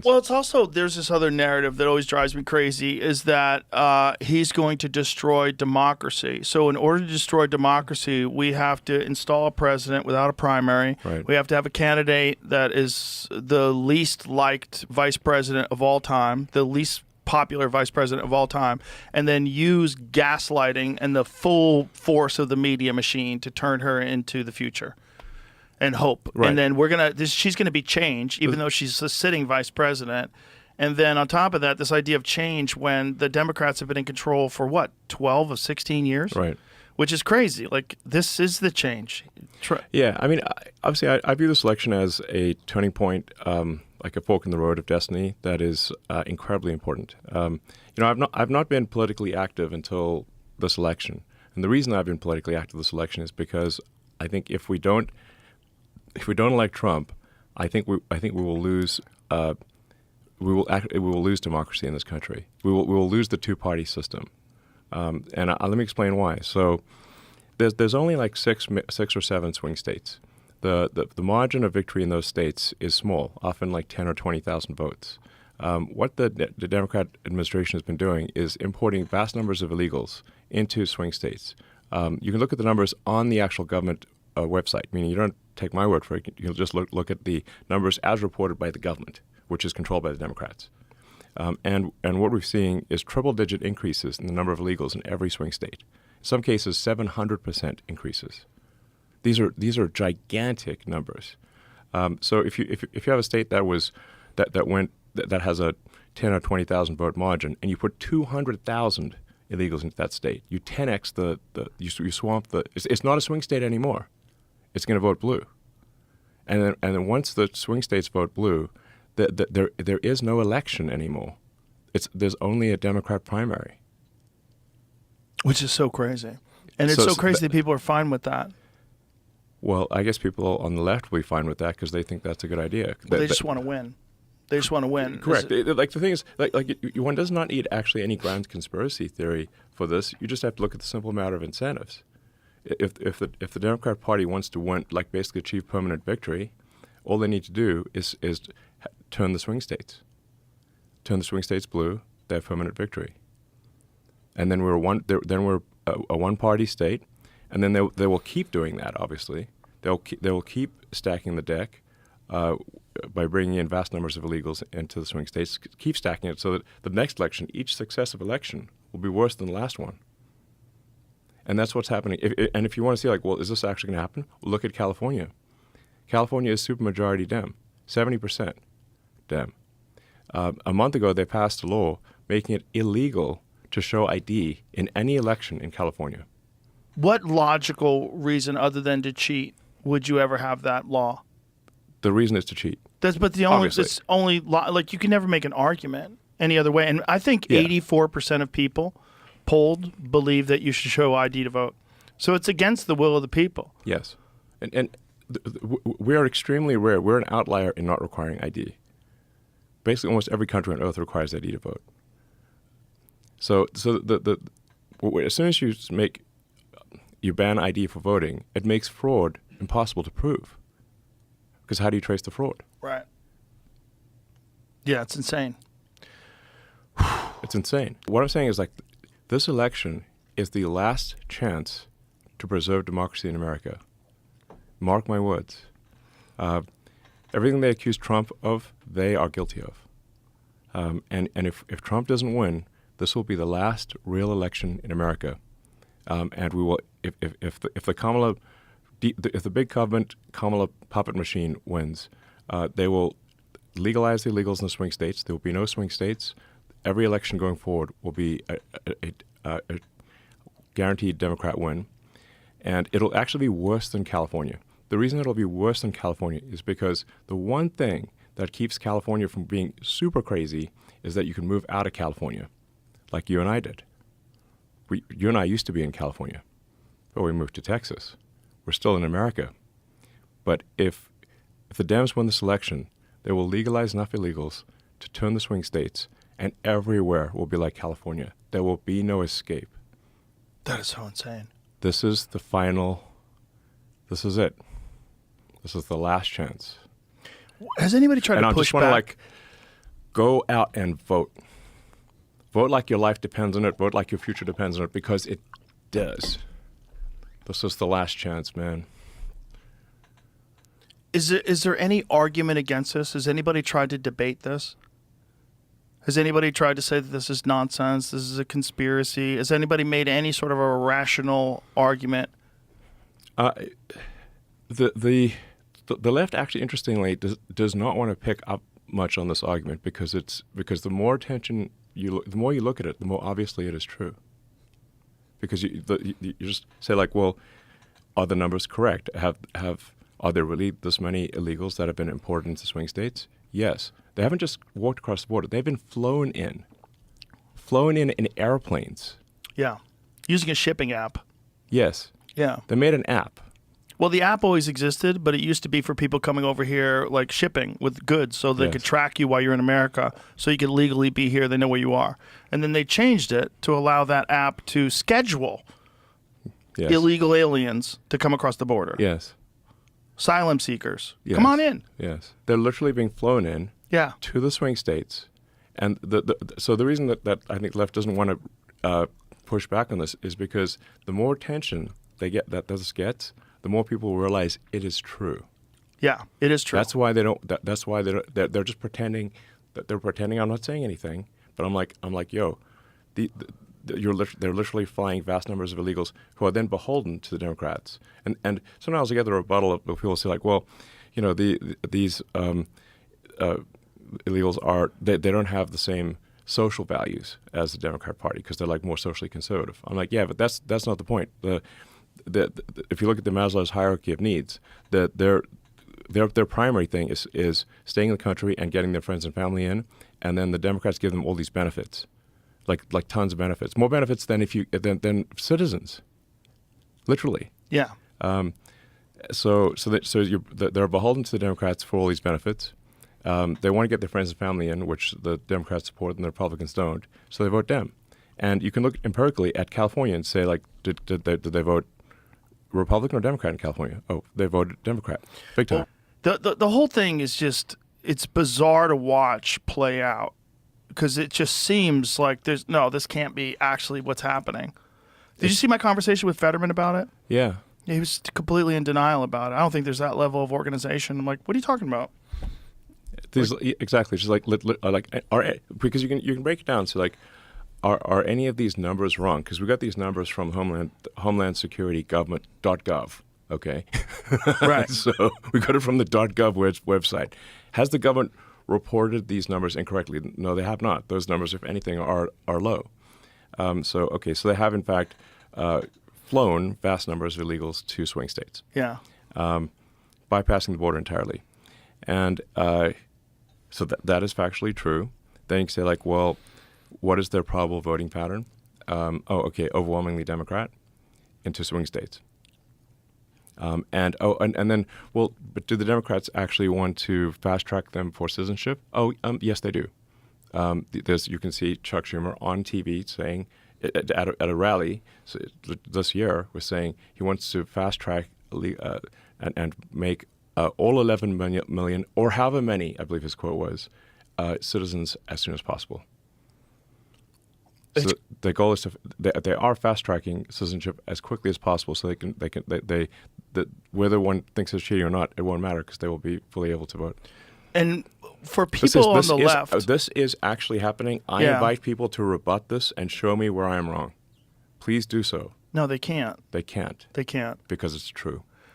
Well, it's also, there's this other narrative that always drives me crazy, is that he's going to destroy democracy. So in order to destroy democracy, we have to install a president without a primary. Right. We have to have a candidate that is the least liked vice president of all time, the least popular vice president of all time, and then use gaslighting and the full force of the media machine to turn her into the future. And hope. Right. And then she's gonna be changed, even though she's a sitting vice president. And then on top of that, this idea of change when the Democrats have been in control for what, 12 of 16 years? Right. Which is crazy. Like, this is the change. Yeah, I mean, obviously, I view this election as a turning point, like a fork in the road of destiny that is incredibly important. I've not been politically active until this election, and the reason I've been politically active this election is because I think if we don't elect Trump, I think we will lose. We will lose democracy in this country. We will lose the two-party system. And let me explain why. So there's only like six or seven swing states. The margin of victory in those states is small, often like 10 or 20,000 votes. What the Democrat administration has been doing is importing vast numbers of illegals into swing states. You can look at the numbers on the actual government website, meaning you don't take my word for it. You can just look at the numbers as reported by the government, which is controlled by the Democrats. And what we're seeing is triple-digit increases in the number of illegals in every swing state. In some cases, 700% increases. These are gigantic numbers. So if you have a state that has a 10 or 20,000 vote margin, and you put 200,000 illegals into that state, you 10x you swamp the. It's not a swing state anymore. It's going to vote blue, and then once the swing states vote blue, there is no election anymore. There's only a Democrat primary, which is so crazy, and it's so crazy that people are fine with that. Well, I guess people on the left will be fine with that because they think that's a good idea. They just want to win. They just want to win. Correct. Like the thing is, one does not need actually any grand conspiracy theory for this. You just have to look at the simple matter of incentives. If the Democrat Party wants to win, like basically achieve permanent victory, all they need to do is turn the swing states. Turn the swing states blue. They have permanent victory. And then we're a one-party state, and then they will keep doing that. Obviously, they will keep stacking the deck by bringing in vast numbers of illegals into the swing states. Keep stacking it so that the next election, each successive election, will be worse than the last one. And that's what's happening. If you want to see, like, well, is this actually going to happen? Well, look at California. California is supermajority Dem, 70% Dem. A month ago, they passed a law making it illegal to show ID in any election in California. What logical reason other than to cheat would you ever have that law? The reason is to cheat. It's only like you can never make an argument any other way. And I think 84% of people polled believe that you should show ID to vote. So it's against the will of the people. Yes. And we are extremely rare. We're an outlier in not requiring ID. Basically, almost every country on earth requires ID to vote. So as soon as you ban ID for voting, it makes fraud impossible to prove. Because how do you trace the fraud? Right. Yeah, it's insane. It's insane. What I'm saying is, like, this election is the last chance to preserve democracy in America. Mark my words. Everything they accuse Trump of, they are guilty of. And if Trump doesn't win, this will be the last real election in America. And we will, if the big government Kamala puppet machine wins, they will legalize the illegals in the swing states. There will be no swing states. Every election going forward will be a guaranteed Democrat win. And it'll actually be worse than California. The reason it'll be worse than California is because the one thing that keeps California from being super crazy is that you can move out of California, like you and I did. You and I used to be in California, but we moved to Texas. We're still in America. But if the Dems win this election, they will legalize enough illegals to turn the swing states, and everywhere will be like California. There will be no escape. That is so insane. This is the final. This is it. This is the last chance. Has anybody tried to push back? go out and vote. Vote like your life depends on it. Vote like your future depends on it, because it does. This is the last chance, man. Is there any argument against this? Has anybody tried to debate this? Has anybody tried to say that this is nonsense, this is a conspiracy? Has anybody made any sort of a rational argument? The left actually, interestingly, does not want to pick up much on this argument, because the more attention the more you look at it, the more obviously it is true. Because you just say, like, well, are the numbers correct? Are there really this many illegals that have been imported into swing states? Yes. They haven't just walked across the border. They've been flown in airplanes. Yeah. Using a shipping app. Yes. Yeah. They made an app. Well, the app always existed, but it used to be for people coming over here, like shipping with goods, so they could track you while you're in America, so you could legally be here. They know where you are. And then they changed it to allow that app to schedule illegal aliens to come across the border. Yes. Asylum seekers. Yes. Come on in. Yes. They're literally being flown in to the swing states. And so the reason that I think the left doesn't want to push back on this is because the more attention that this gets, the more people realize it is true. Yeah, it is true. That's why they don't. That's why they don't. They're just pretending. They're pretending I'm not saying anything. But I'm like, yo, they're literally flying vast numbers of illegals who are then beholden to the Democrats. And sometimes I get the rebuttal of people say, like, well, you know, these illegals are they don't have the same social values as the Democrat Party because they're like more socially conservative. I'm like, yeah, but that's not the point. If you look at the Maslow's hierarchy of needs, their primary thing is staying in the country and getting their friends and family in, and then the Democrats give them all these benefits, like tons of benefits, more benefits than than citizens, literally. Yeah. They're beholden to the Democrats for all these benefits. They want to get their friends and family in, which the Democrats support and the Republicans don't, so they vote Dem. And you can look empirically at California and say, like, did they vote Republican or Democrat in California? Oh, they voted Democrat, big time. Well, the whole thing is just, it's bizarre to watch play out because it just seems like this can't be actually what's happening. Did you see my conversation with Fetterman about it? Yeah. He was completely in denial about it. I don't think there's that level of organization. I'm like, what are you talking about? Exactly. Just because you can break it down. So like, are any of these numbers wrong? Because we got these numbers from Homeland Security government.gov. Okay. Right. So we got it from the .gov website. Has the government reported these numbers incorrectly? No, they have not. Those numbers, if anything, are low. So they have in fact flown vast numbers of illegals to swing states. Yeah. Bypassing the border entirely. And so that is factually true. Then you can say, like, well, what is their probable voting pattern? Overwhelmingly Democrat into swing states. And then, well, but do the Democrats actually want to fast track them for citizenship? Yes, they do. You can see Chuck Schumer on TV saying at a rally this year was saying he wants to fast track and make all 11 million or however many, I believe his quote was, citizens as soon as possible. So the goal is they are fast tracking citizenship as quickly as possible, so whether one thinks it's cheating or not, it won't matter because they will be fully able to vote. And for people on the left, this is actually happening. I invite people to rebut this and show me where I am wrong. Please do so. No, they can't. They can't. They can't because it's true.